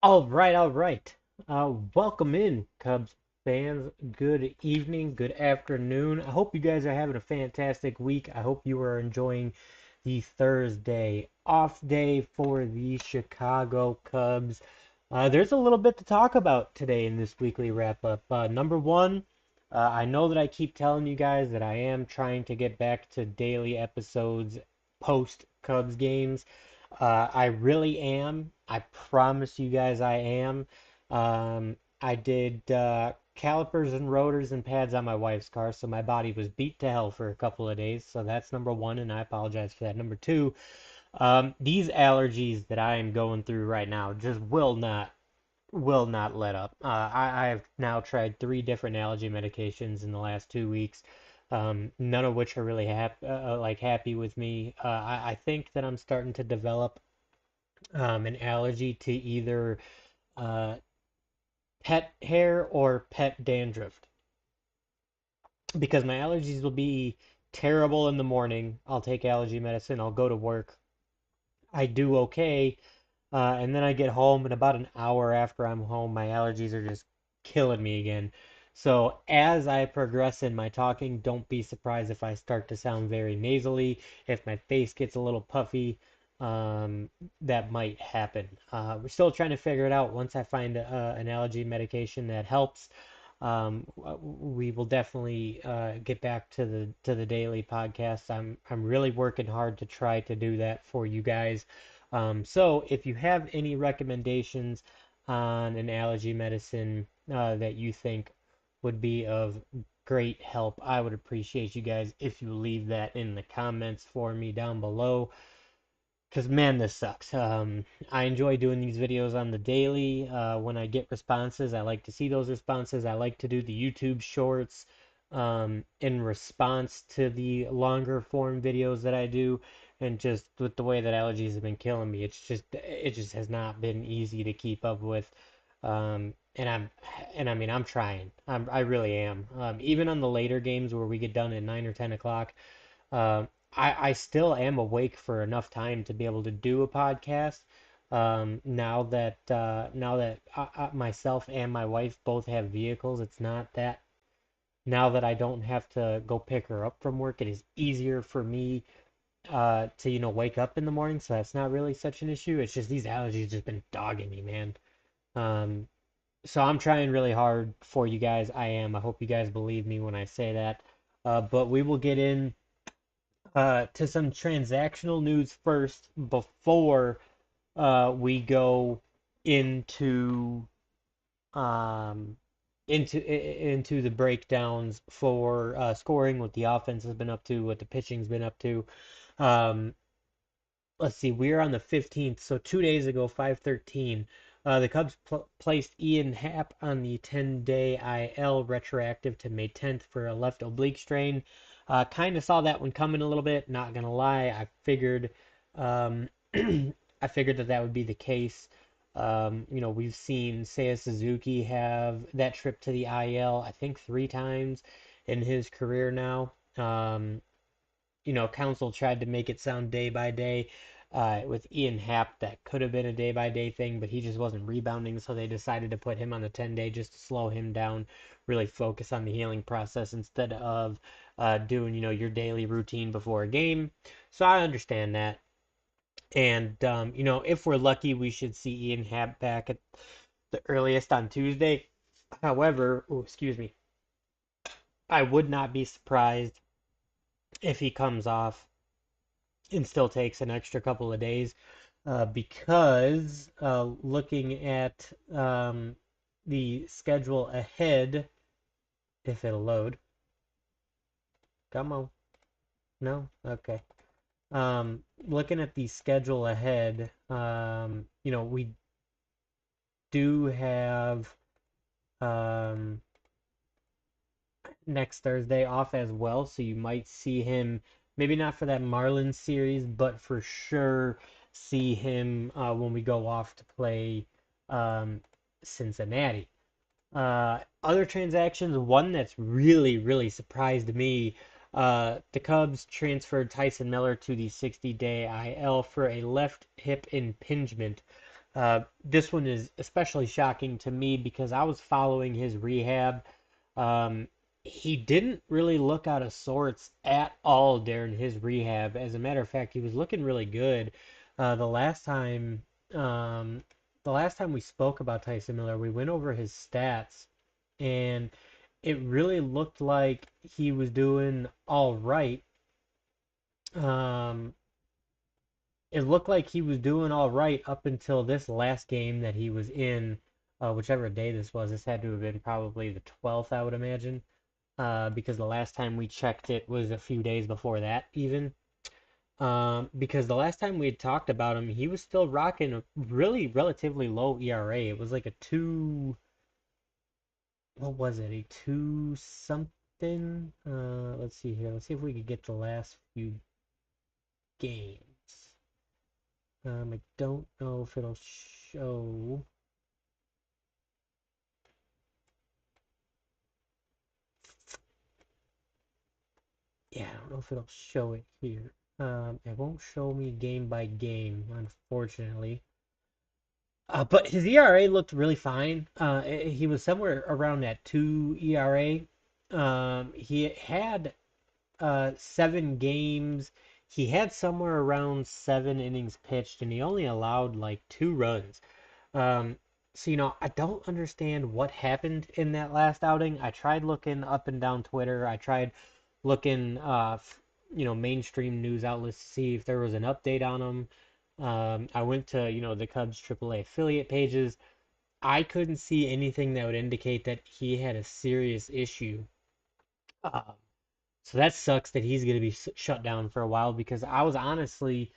All right. Welcome in, Cubs fans. Good evening, good afternoon. I hope you guys are having a fantastic week. I hope you are enjoying the Thursday off day for the Chicago Cubs. There's a little bit to talk about today in this weekly wrap up. Number one, I know that I keep telling you guys that I am trying to get back to daily episodes post Cubs games. I really am. I promise you guys I am. I did calipers and rotors and pads on my wife's car, so my body was beat to hell for a couple of days. So that's number one, and I apologize for that. Number two, these allergies that I am going through right now just will not let up. I've now tried three different allergy medications in the last 2 weeks, none of which are really happy with me. I think that I'm starting to develop an allergy to either uh, pet hair or pet dandruff because my allergies will be terrible in the morning. I'll take allergy medicine, I'll go to work, I do okay, and then I get home, and about an hour after I'm home, my allergies are just killing me again. So as I progress in my talking, don't be surprised if I start to sound very nasally, if my face gets a little puffy. That might happen. We're still trying to figure it out. Once I find an allergy medication that helps, we will definitely get back to the daily podcast. I'm really working hard to try to do that for you guys. So if you have any recommendations on an allergy medicine that you think would be of great help, I would appreciate you guys if you leave that in the comments for me down below. Because man, this sucks. I enjoy doing these videos on the daily. When I get responses, I like to see those responses. I like to do the YouTube shorts in response to the longer form videos that I do. And just with the way that allergies have been killing me, it just has not been easy to keep up with. And I mean, I'm trying. I really am. Even on the later games where we get done at 9 or 10 o'clock. I still am awake for enough time to be able to do a podcast. Now that myself and my wife both have vehicles, it's not that now that I don't have to go pick her up from work, it is easier for me to wake up in the morning, so that's not really such an issue. It's just these allergies just been dogging me, man. Um, so I'm trying really hard for you guys. I am. I hope you guys believe me when I say that. But we will get in to some transactional news first before we go into um, into the breakdowns for scoring, what the offense has been up to, what the pitching's been up to. Um, let's see, we're on the 15th, so 2 days ago, 5/13, the Cubs placed Ian Happ on the 10-day IL retroactive to May 10th for a left oblique strain. Kind of saw that one coming a little bit, not gonna lie. Um, I figured that that would be the case. We've seen Seiya Suzuki have that trip to the IL, I think 3 times in his career now. Council tried to make it sound day by day. With Ian Happ, that could have been a day by day thing, but he just wasn't rebounding, so they decided to put him on the 10-day just to slow him down, really focus on the healing process instead of doing, your daily routine before a game. So I understand that. And, if we're lucky, we should see Ian Happ back at the earliest on Tuesday. However, oh, excuse me, I would not be surprised if he comes off and still takes an extra couple of days because looking at the schedule ahead, if it'll load, come on, no, okay. Looking at the schedule ahead, we do have um, next Thursday off as well, so you might see him maybe not for that Marlins series, but for sure see him when we go off to play um, Cincinnati. Other transactions, one that's really, really surprised me. The Cubs transferred Tyson Miller to the 60-day IL for a left hip impingement. This one is especially shocking to me because I was following his rehab. Um, he didn't really look out of sorts at all during his rehab. As a matter of fact, he was looking really good. Uh, the last time, um, the last time we spoke about Tyson Miller, we went over his stats, and it really looked like he was doing all right. Um, it looked like he was doing all right up until this last game that he was in, whichever day this was. This had to have been probably the 12th, I would imagine, because the last time we checked it was a few days before that, even. Because the last time we had talked about him, he was still rocking a really relatively low ERA. It was like a two, what was it, a two something? Let's see here. Let's see if we could get the last few games. I don't know if it'll show. Yeah, I don't know if it'll show it here. It won't show me game by game, unfortunately. But his ERA looked really fine. He was somewhere around that two ERA. He had 7 games. He had somewhere around 7 innings pitched, and he only allowed like 2 runs. Um, so, I don't understand what happened in that last outing. I tried looking up and down Twitter. I tried looking, mainstream news outlets to see if there was an update on him. I went to, the Cubs AAA affiliate pages. I couldn't see anything that would indicate that he had a serious issue. Uh, so that sucks that he's going to be shut down for a while because I was honestly,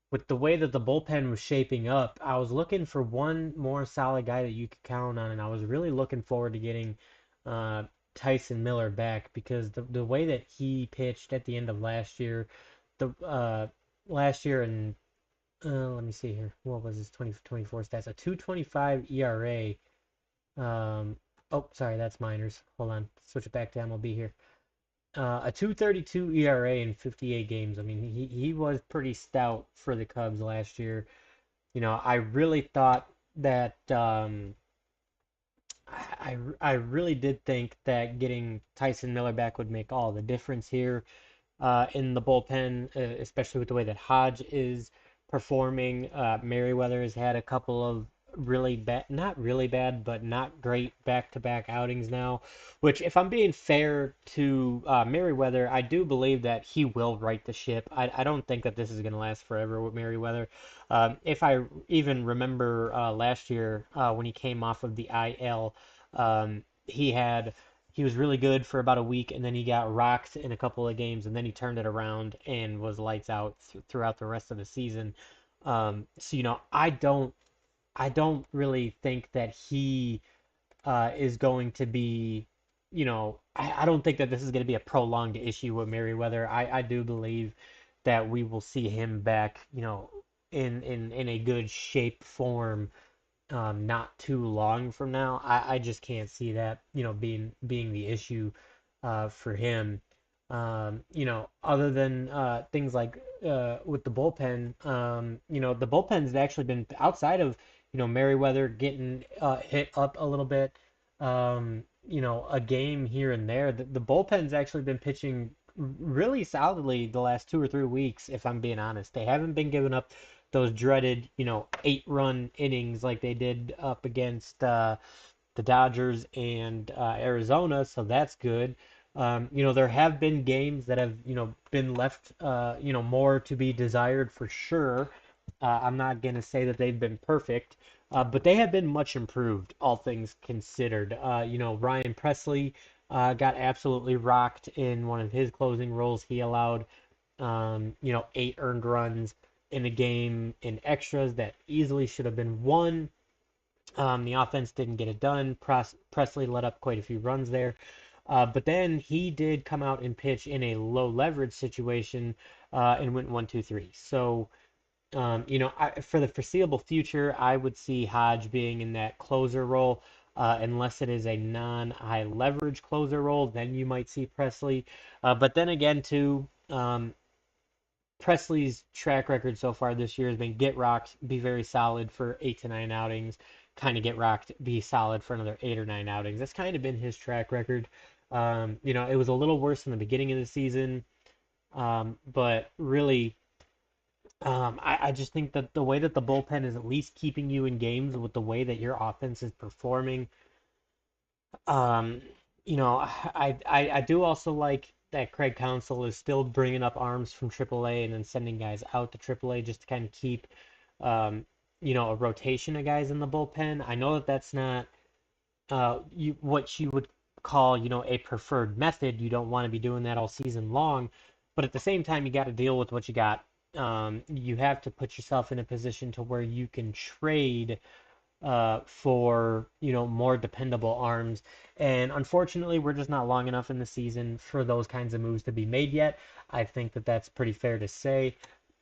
with the way that the bullpen was shaping up, I was looking for one more solid guy that you could count on, and I was really looking forward to getting uh, Tyson Miller back because the way that he pitched at the end of the last year and let me see here, what was his 2024 stats? A 2.25 ERA. Oh, sorry, that's minors. Hold on, switch it back to MLB here. A 2.32 ERA in 58 games. I mean, he was pretty stout for the Cubs last year. I really thought that I really did think that getting Tyson Miller back would make all the difference here in the bullpen, especially with the way that Hodge is performing. Merriweather has had a couple of really bad, not really bad, but not great back-to-back outings now. Which, if I'm being fair to Merriweather, I do believe that he will right the ship. I don't think that this is going to last forever with Merriweather. If I even remember last year when he came off of the IL, he was really good for about a week, and then he got rocked in a couple of games, and then he turned it around and was lights out throughout the rest of the season. So I don't really think that he is going to be, I don't think that this is going to be a prolonged issue with Merriweather. I do believe that we will see him back, in a good shape form not too long from now. I just can't see that, being the issue for him. Other than things like with the bullpen, the bullpen's actually been outside of, Merriweather getting hit up a little bit, a game here and there. The bullpen's actually been pitching really solidly the last 2 or 3 weeks, if I'm being honest. They haven't been giving up those dreaded, 8-run innings like they did up against the Dodgers and Arizona, so that's good. There have been games that have, been left, more to be desired for sure. I'm not going to say that they've been perfect, but they have been much improved, all things considered. Ryan Presley got absolutely rocked in one of his closing roles. He allowed, 8 earned runs in a game in extras that easily should have been won. The offense didn't get it done. Presley let up quite a few runs there. But then he did come out and pitch in a low leverage situation and went 1, 2, 3. So, for the foreseeable future, I would see Hodge being in that closer role. Unless it is a non-high leverage closer role, then you might see Presley. But then again, too, Presley's track record so far this year has been get rocked, be very solid for 8 to 9 outings, kind of get rocked, be solid for another 8 or 9 outings. That's kind of been his track record. It was a little worse in the beginning of the season, but really, I just think that the way that the bullpen is at least keeping you in games with the way that your offense is performing. Um, I do also like that Craig Counsell is still bringing up arms from AAA and then sending guys out to AAA just to kind of keep, um, a rotation of guys in the bullpen. I know that that's not what you would call, a preferred method. You don't want to be doing that all season long, but at the same time, you got to deal with what you got. You have to put yourself in a position to where you can trade for more dependable arms. And unfortunately, we're just not long enough in the season for those kinds of moves to be made yet. I think that that's pretty fair to say.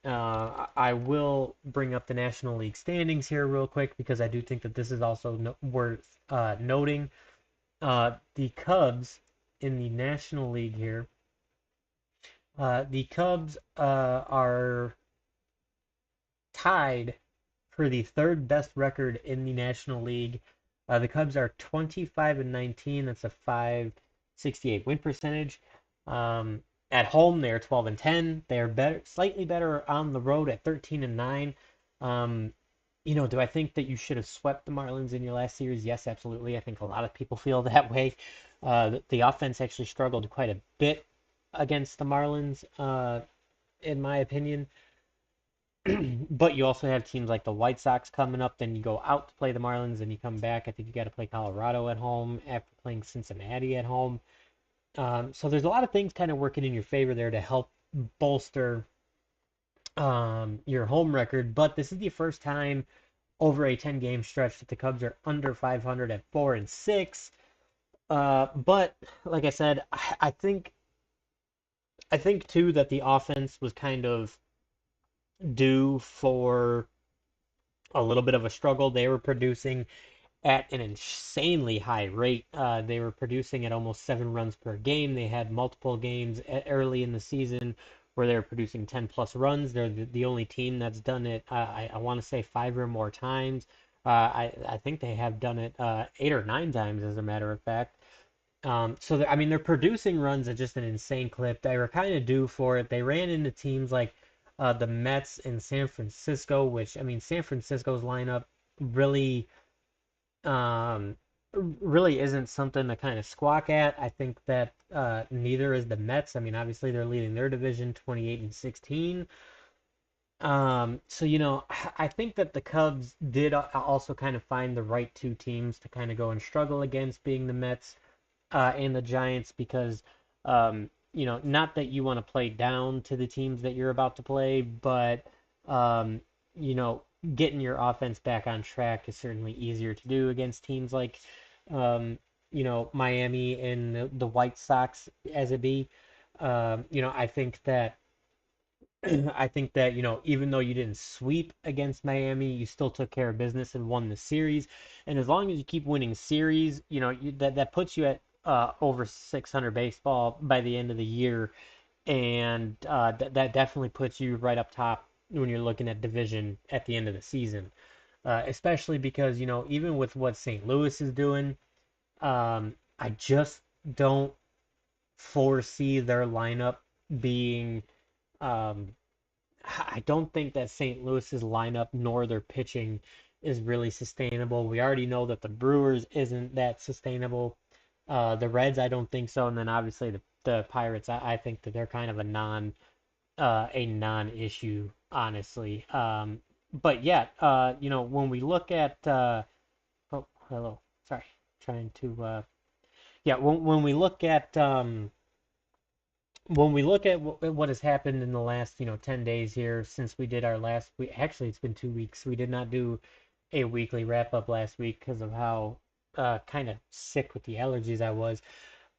I will bring up the National League standings here real quick because I do think that this is also worth noting. The Cubs in the National League here. The Cubs are tied for the third best record in the National League. The Cubs are 25 and 19. That's a 568 win percentage. At home, they are 12 and 10. They are better, slightly better on the road at 13 and 9. Um, do I think that you should have swept the Marlins in your last series? Yes, absolutely. I think a lot of people feel that way. The offense actually struggled quite a bit against the Marlins, in my opinion. But you also have teams like the White Sox coming up. Then you go out to play the Marlins, and you come back. I think you got to play Colorado at home after playing Cincinnati at home. So there's a lot of things kind of working in your favor there to help bolster your home record. But this is the first time over a 10-game stretch that the Cubs are under 500 at 4-6. But like I said, I think too that the offense was kind of due for a little bit of a struggle. They were producing at an insanely high rate. They were producing at almost 7 runs per game. They had multiple games early in the season where they were producing 10 plus runs. They're the only team that's done it, I want to say 5 or more times. I think they have done it 8 or 9 times, as a matter of fact. I mean, they're producing runs at just an insane clip. They were kind of due for it. They ran into teams like the Mets in San Francisco, which, I mean, San Francisco's lineup really, um, really isn't something to kind of squawk at. I think that neither is the Mets. I mean, obviously they're leading their division 28 and 16. I think that the Cubs did also kind of find the right two teams to kind of go and struggle against, being the Mets and the Giants, because not that you want to play down to the teams that you're about to play, but um, you know, getting your offense back on track is certainly easier to do against teams like Miami and the White Sox as it be. I think that even though you didn't sweep against Miami, you still took care of business and won the series. And as long as you keep winning series, that puts you at over 600 baseball by the end of the year, and that definitely puts you right up top when you're looking at division at the end of the season. Especially because even with what St. Louis is doing, I just don't foresee their lineup being. Um, I don't think that St. Louis's lineup nor their pitching is really sustainable. We already know that the Brewers isn't that sustainable. The Reds, I don't think so, and then obviously the Pirates, I think that they're kind of a non-issue, honestly. But yeah, when we look at oh, hello, sorry, trying to yeah, when we look at what has happened in the last 10 days here since we did our last week. Actually, it's been 2 weeks. We did not do a weekly wrap up last week because of how kind of sick with the allergies I was.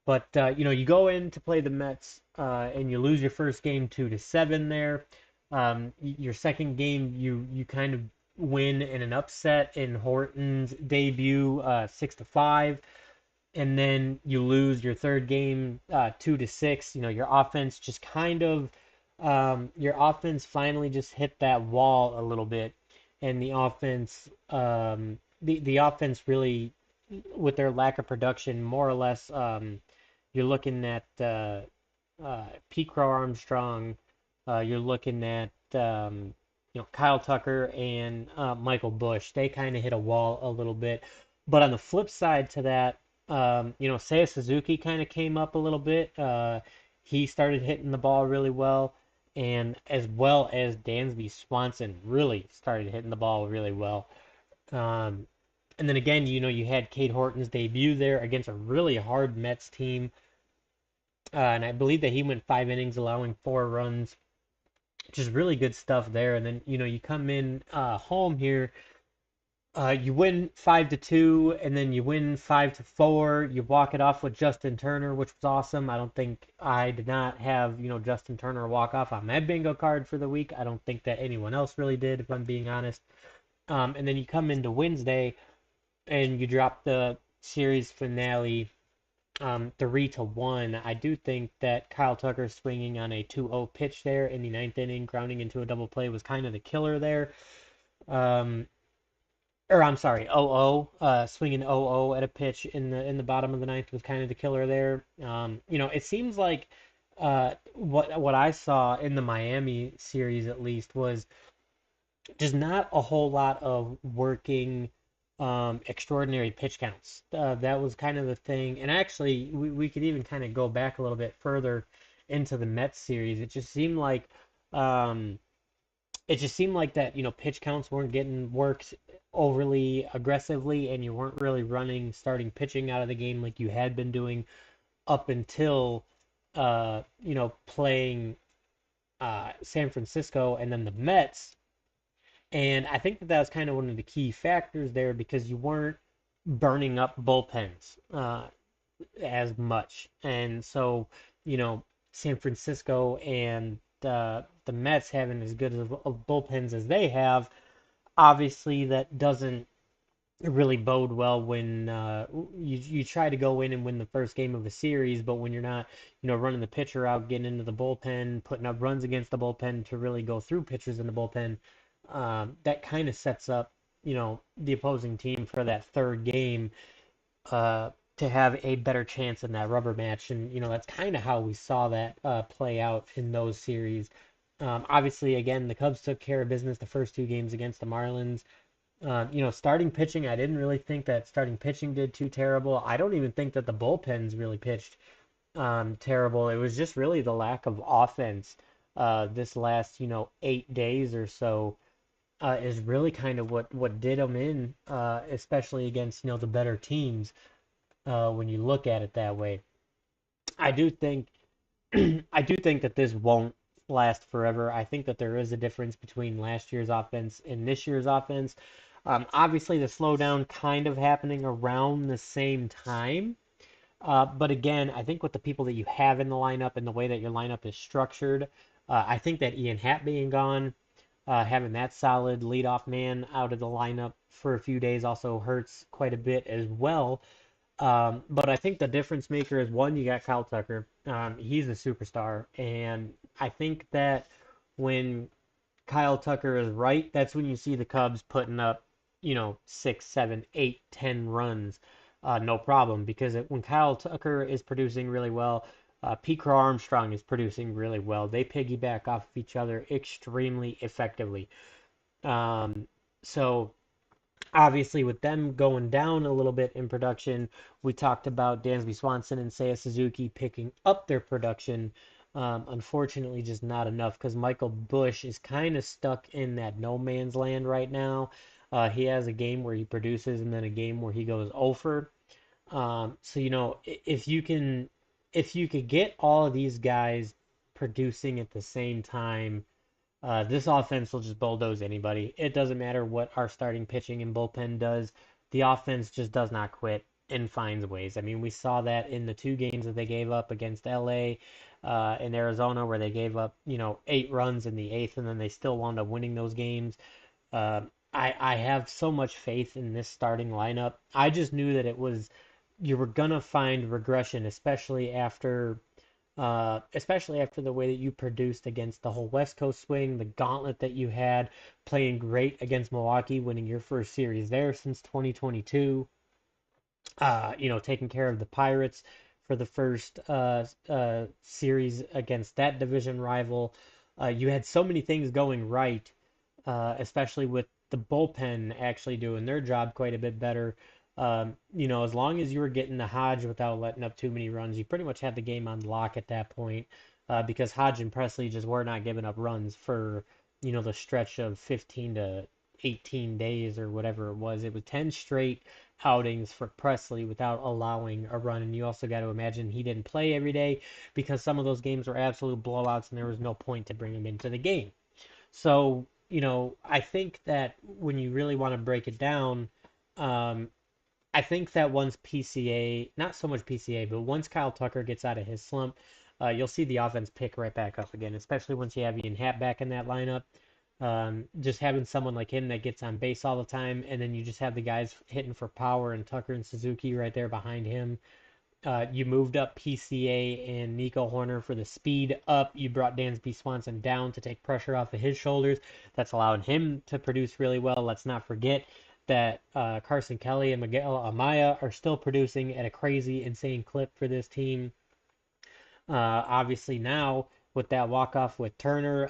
But you go in to play the Mets and you lose your first game 2-7 there. Your second game you kind of win in an upset in Horton's debut 6-5, and then you lose your third game 2-6. Your offense just kind of your offense finally just hit that wall a little bit, and the offense really, with their lack of production, more or less, you're looking at Pete Crow Armstrong, you're looking at Kyle Tucker and Michael Bush. They kind of hit a wall a little bit, but on the flip side to that, Seiya Suzuki kind of came up a little bit. He started hitting the ball really well, and as well as Dansby Swanson really started hitting the ball really well. Um, and then again, you had Cade Horton's debut there against a really hard Mets team. And I believe that he went 5 innings, allowing 4 runs. Just really good stuff there. And then, you come in home here, you win 5-2, and then you win 5-4. You walk it off with Justin Turner, which was awesome. I did not have, Justin Turner walk off on my bingo card for the week. I don't think that anyone else really did, if I'm being honest. And then you come into Wednesday and you drop the series finale 3-1. I do think that Kyle Tucker swinging on a 2-0 pitch there in the ninth inning, grounding into a double play was kind of the killer there. Um, or I'm sorry, 0-0, swinging 0-0 at a pitch in the bottom of the ninth was kind of the killer there. It seems like what I saw in the Miami series at least was just not a whole lot of working extraordinary pitch counts. That was kind of the thing. And actually, we could even kind of go back a little bit further into the Mets series. Um, it just seemed like that, pitch counts weren't getting worked overly aggressively, and you weren't really running starting pitching out of the game like you had been doing up until, playing San Francisco and then the Mets. And I think that was kind of one of the key factors there because you weren't burning up bullpens as much. And so, you know, San Francisco and the Mets having as good of bullpens as they have, obviously that doesn't really bode well when you try to go in and win the first game of a series, but when you're not, running the pitcher out, getting into the bullpen, putting up runs against the bullpen to really go through pitchers in the bullpen, that kind of sets up, the opposing team for that third game to have a better chance in that rubber match, and that's kind of how we saw that play out in those series. Obviously, again, the Cubs took care of business the first 2 games against the Marlins. Starting pitching, I didn't really think that starting pitching did too terrible. I don't even think that the bullpens really pitched terrible. It was just really the lack of offense this last, 8 days or so is really kind of what did them in, especially against, the better teams when you look at it that way. I do think I do think that this won't last forever. I think that there is a difference between last year's offense and this year's offense. Obviously, the slowdown kind of happening around the same time. But again, I think with the people that you have in the lineup and the way that your lineup is structured, I think that Ian Happ being gone, having that solid leadoff man out of the lineup for a few days also hurts quite a bit as well. But I think the difference maker is one, you got Kyle Tucker. He's a superstar. And I think that when Kyle Tucker is right, that's when you see the Cubs putting up, 6, 7, 8, 10 runs, no problem. Because when Kyle Tucker is producing really well, Pete Crow Armstrong is producing really well. They piggyback off of each other extremely effectively. Um, so obviously, with them going down a little bit in production, we talked about Dansby Swanson and Seiya Suzuki picking up their production. Unfortunately, just not enough because Michael Bush is kind of stuck in that no man's land right now. He has a game where he produces and then a game where he goes over. So if you could get all of these guys producing at the same time, this offense will just bulldoze anybody. It doesn't matter what our starting pitching and bullpen does. The offense just does not quit and finds ways. I mean, we saw that in the 2 games that they gave up against LA and Arizona, where they gave up, 8 runs in the eighth, and then they still wound up winning those games. I have so much faith in this starting lineup. I just knew that you were gonna find regression, especially after especially after the way that you produced against the whole West Coast swing, the gauntlet that you had, playing great against Milwaukee, winning your first series there since 2022. Taking care of the Pirates for the first series against that division rival. You had so many things going right, especially with the bullpen actually doing their job quite a bit better. As long as you were getting the Hodge without letting up too many runs, you pretty much had the game on lock at that point, because Hodge and Presley just were not giving up runs for, the stretch of 15 to 18 days or whatever it was. It was 10 straight outings for Presley without allowing a run. And you also got to imagine he didn't play every day because some of those games were absolute blowouts and there was no point to bring him into the game. So, I think that when you really want to break it down, um, I think that once PCA, not so much PCA, but once Kyle Tucker gets out of his slump, you'll see the offense pick right back up again, especially once you have Ian Happ back in that lineup. Just having someone like him that gets on base all the time, and then you just have the guys hitting for power and Tucker and Suzuki right there behind him. You moved up PCA and Nico Horner for the speed up. You brought Dansby Swanson down to take pressure off of his shoulders. That's allowed him to produce really well. Let's not forget that Carson Kelly and Miguel Amaya are still producing at a crazy, insane clip for this team. Obviously now with that walk off with Turner,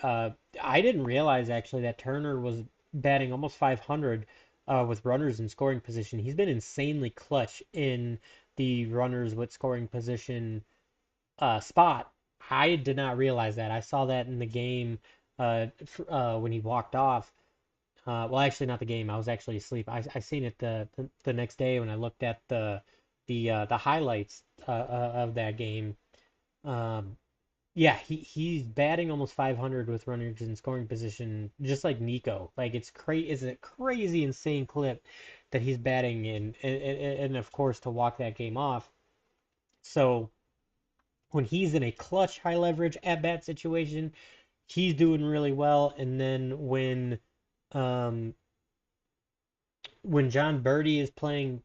I didn't realize actually that Turner was batting almost 500 with runners in scoring position. He's been insanely clutch in the runners with scoring position spot. I did not realize that. I saw that in the game when he walked off. Well, actually, not the game. I was actually asleep. I seen it the next day when I looked at the highlights of that game. Um, yeah, he's batting almost 500 with runners in scoring position, just like Nico. Like it's a crazy, insane clip that he's batting in, and of course to walk that game off. So when he's in a clutch, high leverage at bat situation, he's doing really well. And then um, when John Birdie is playing,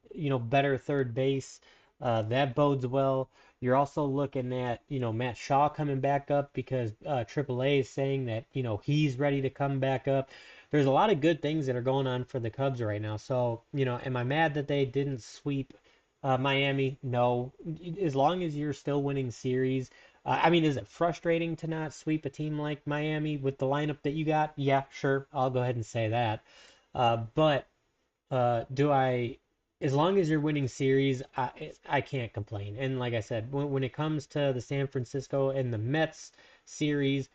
better third base, that bodes well. You're also looking at, Matt Shaw coming back up because AAA is saying that, he's ready to come back up. There's a lot of good things that are going on for the Cubs right now. So, am I mad that they didn't sweep Miami? No. As long as you're still winning series. I mean, is it frustrating to not sweep a team like Miami with the lineup that you got? Yeah, sure. I'll go ahead and say that. But do I, as long as you're winning series, I can't complain. And like I said, when it comes to the San Francisco and the Mets series,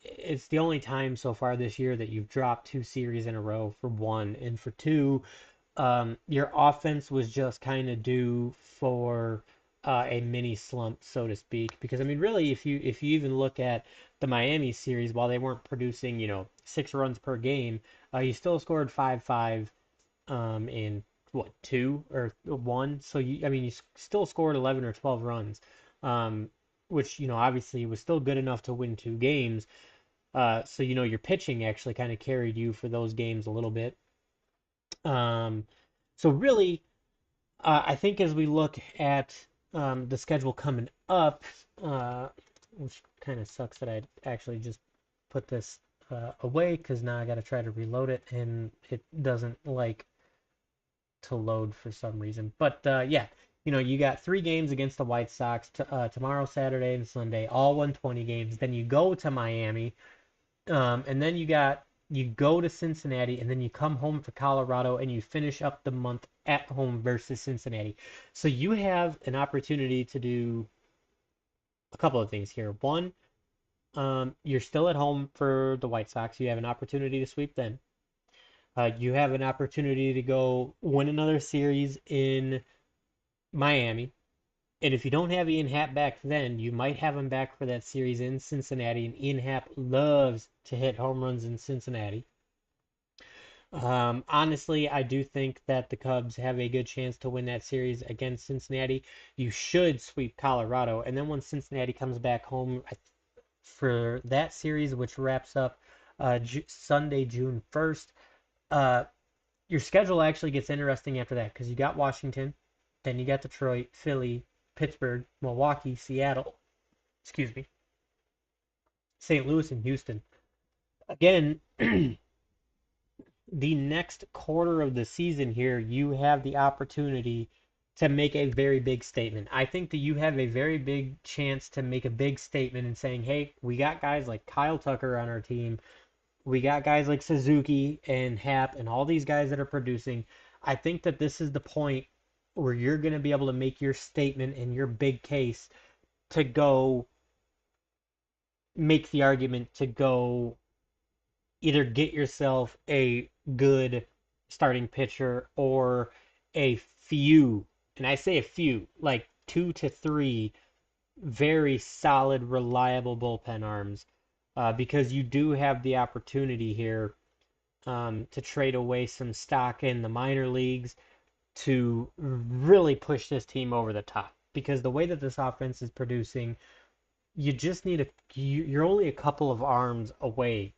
it's the only time so far this year that you've dropped two series in a row for one, and for two, your offense was just kind of due for a mini slump, so to speak. Because I mean, really, if you even look at the Miami series, while they weren't producing, 6 runs per game, you still scored 5-5 in what, two or one. So I mean, you still scored 11 or 12 runs, um, which obviously was still good enough to win 2 games. So your pitching actually kind of carried you for those games a little bit. Um, so really, I think as we look at the schedule coming up, which kind of sucks that I actually just put this away because now I got to try to reload it and it doesn't like to load for some reason. But yeah, you got 3 games against the White Sox tomorrow, Saturday, and Sunday, all 120 games. Then you go to Miami, and then you go to Cincinnati, and then you come home for Colorado, and you finish up the month at home versus Cincinnati. So you have an opportunity to do a couple of things here. One, you're still at home for the White Sox. You have an opportunity to sweep then. You have an opportunity to go win another series in Miami. And if you don't have Ian Happ back then, you might have him back for that series in Cincinnati. And Ian Happ loves to hit home runs in Cincinnati. Honestly, I do think that the Cubs have a good chance to win that series against Cincinnati. You should sweep Colorado. And then when Cincinnati comes back home for that series, which wraps up Sunday, June 1st, uh, your schedule actually gets interesting after that because you got Washington, then you got Detroit, Philly, Pittsburgh, Milwaukee, Seattle. excuse me, St. Louis and Houston. Again, the next quarter of the season here, you have the opportunity to make a very big statement. I think that you have a very big chance to make a big statement in saying, hey, we got guys like Kyle Tucker on our team. We got guys like Suzuki and Hap and all these guys that are producing. I think that this is the point where you're going to be able to make your statement and your big case to go make the argument to go either get yourself a good starting pitcher or a few, and I say a few, like two to three very solid, reliable bullpen arms, because you do have the opportunity here to trade away some stock in the minor leagues to really push this team over the top. Because the way that this offense is producing, you just need you're only a couple of arms away.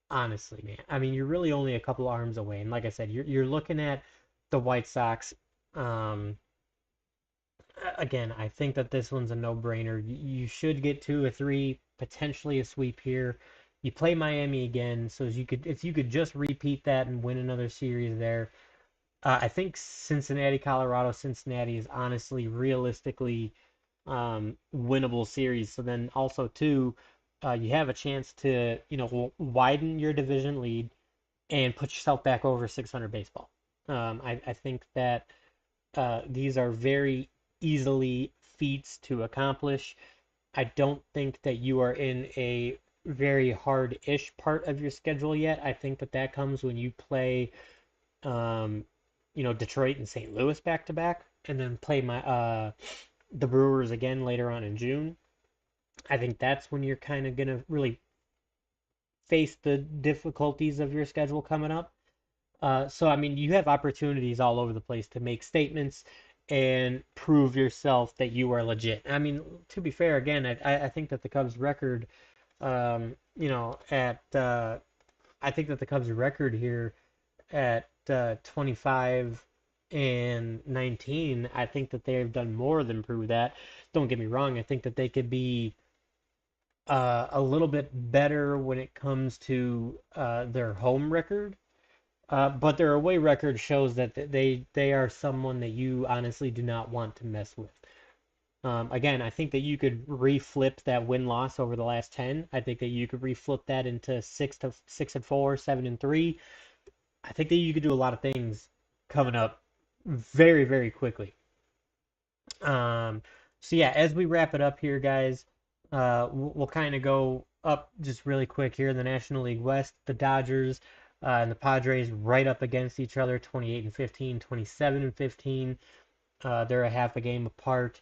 Honestly, man. I mean, you're really only a couple arms away. And like I said, you're looking at the White Sox. Um, again, I think that this one's a no-brainer. You should get two or three, potentially a sweep here. You play Miami again, so if you could just repeat that and win another series there, I think Cincinnati, Colorado, Cincinnati is honestly, realistically, winnable series. So then also too, you have a chance to widen your division lead and put yourself back over 600 baseball. I think that these are very easily feats to accomplish. I don't think that you are in a very hard-ish part of your schedule yet. I think that that comes when you play, um, Detroit and St. Louis back to back, and then play the Brewers again later on in June. I think that's when you're kind of gonna really face the difficulties of your schedule coming up. So, I mean, you have opportunities all over the place to make statements and prove yourself that you are legit. I mean, to be fair, again, I think that the Cubs record, at I think that the Cubs record here at 25 and 19, I think that they have done more than prove that. Don't get me wrong, I think that they could be a little bit better when it comes to their home record. But their away record shows that they are someone that you honestly do not want to mess with. Again, I think that you could reflip that win loss over the last 10. I think that you could reflip that into 6-4, 7-3. I think that you could do a lot of things coming up very, very quickly. Um, so yeah, as we wrap it up here, guys, we'll kind of go up just really quick here in the National League West. The Dodgers and the Padres right up against each other, 28 and 15, 27 and 15. They're a half a game apart.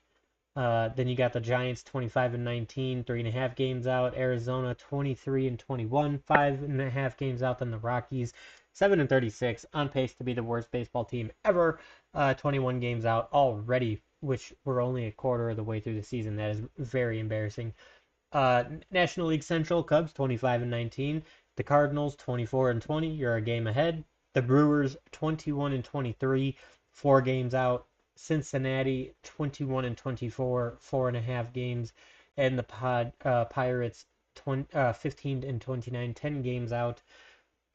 Then you got the Giants 25 and 19, 3.5 games out. Arizona 23 and 21, 5.5 games out. Then the Rockies 7 and 36, on pace to be the worst baseball team ever. 21 games out already, which we're only a quarter of the way through the season. That is very embarrassing. National League Central, Cubs 25 and 19. The Cardinals 24 and 20. You're a game ahead. The Brewers 21 and 23, 4 games out. Cincinnati 21 and 24, 4.5 games, and the Pirates 15 and 29, 10 games out.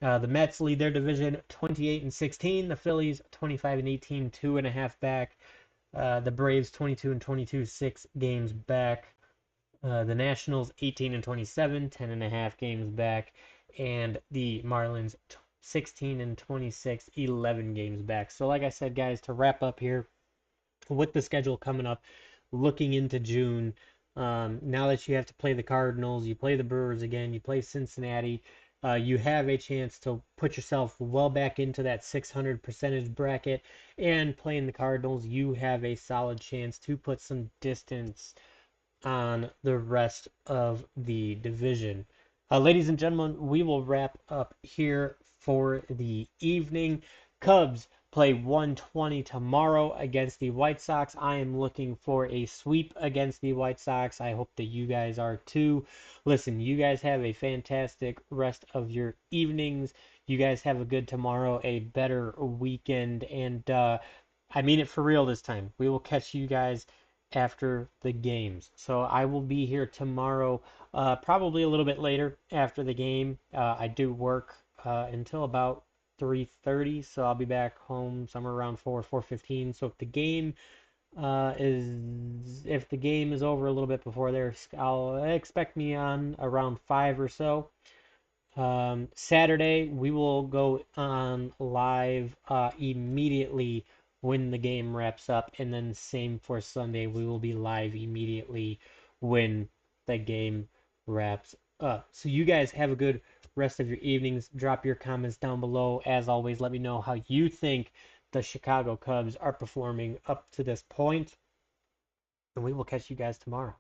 The Mets lead their division 28 and 16. The Phillies 25 and 18, 2.5 back. The Braves 22 and 22, 6 games back. The Nationals 18 and 27, 10.5 games back, and the Marlins 16 and 26, 11 games back. So, like I said, guys, to wrap up here, with the schedule coming up, looking into June, now that you have to play the Cardinals, you play the Brewers again, you play Cincinnati, you have a chance to put yourself well back into that 600 percentage bracket, and playing the Cardinals, you have a solid chance to put some distance on the rest of the division. Ladies and gentlemen, we will wrap up here for the evening. Cubs play 120 tomorrow against the White Sox. I am looking for a sweep against the White Sox. I hope that you guys are too. Listen, you guys have a fantastic rest of your evenings. You guys have a good tomorrow, a better weekend, and I mean it for real this time. We will catch you guys after the games. So I will be here tomorrow, probably a little bit later after the game. I do work until about 3:30, so I'll be back home somewhere around 4:15. So if the game is over a little bit before there, I'll expect me on around 5 or so. Saturday, we will go on live immediately when the game wraps up, and then same for Sunday, we will be live immediately when the game wraps up. So you guys have a good rest of your evenings. Drop your comments down below. As always, let me know how you think the Chicago Cubs are performing up to this point, and we will catch you guys tomorrow.